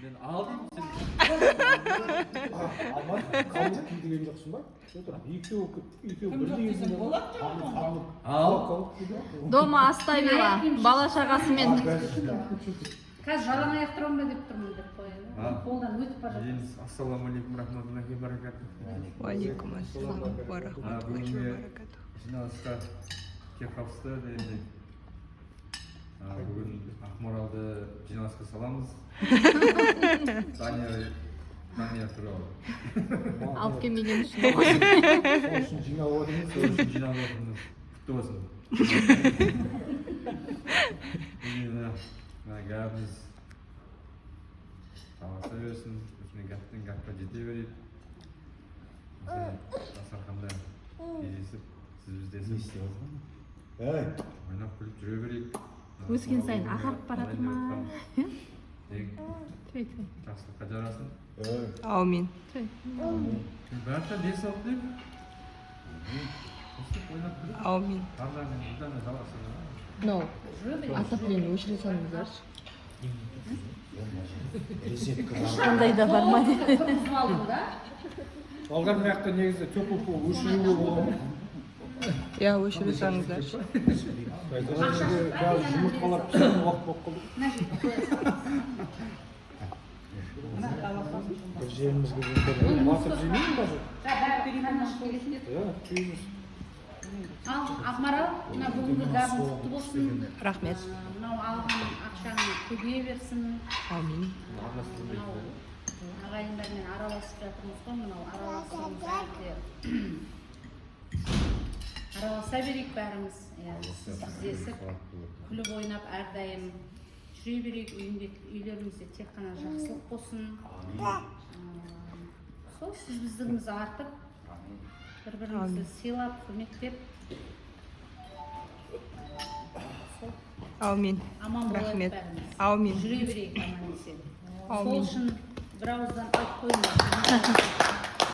Мен алдым сен. Алмат, қалдық күй деген жоқсың ба? Екеу бірдей есінде Дома оставила бала шағасымен. Қазір жалаң аяқ тұрамын ба деп тұрмын деп қояды. Қолдан өтіп бара жатыр. Ассалаумағалейкум рахматуллахи ва баракатух. Уалейкум ассалам ва рахматуллахи ва баракатух. Жиналысқа кеп қалыпсыздар енді. Бүгін Ақмаралды жиналысқа саламыз. Дания туралы. Алып келмеген үшін. сол үшін жинап отырмыз. Сол үшін жиналып отырмыз. Құтты болсын. Гәбіміз таласа берсін, өзіне гәптен гәпқа жете берейік. Дастарханда кездесіп, сіз біздесіп, ойнап күліп жүре берейік. Өскен сайын ағарып баратыр ма? Жақсылыққа жарасын. Аумин. Бәрі дес алып дейік. Ойнап күліп. Аумин. Ардамен бұдан жалғасыр. No. Отопление өшіре салыңыздаршы. Ешқандай да бар ма деп. Тұрғызып алдым да. Алған маяқта негізі төпіп өшіруге болады. Я өшіре салыңыздаршы. Қазір жұмыртқалар пісетін уақыт болып қалды. Бір жерімізге басып жемейін ба жоқ? Түйіміз. Ал Ақмарал, мына бүгінгі габың құтты болсын. Рахмет. Мынау алған ақшаң көбейе берсін. Аумин. Мынау ағайындармен араласып жатырмыз ғой, мынау араласуымыз әлде араласа берейік бәріміз. Сіздесіп, күліп ойнап әрдайым жүре берейік. Үйлерімізде тек қана жақсылық болсын. Сол сіз біздігіміз артып, бір-бірімізді сыйлап, құрметтеп, Аумин. аман болайық Рахмет. бәріміз. Аумин. Жүре берейік аман есен. Сол Аумин. үшін бір ауыздан айтып қойыңдар.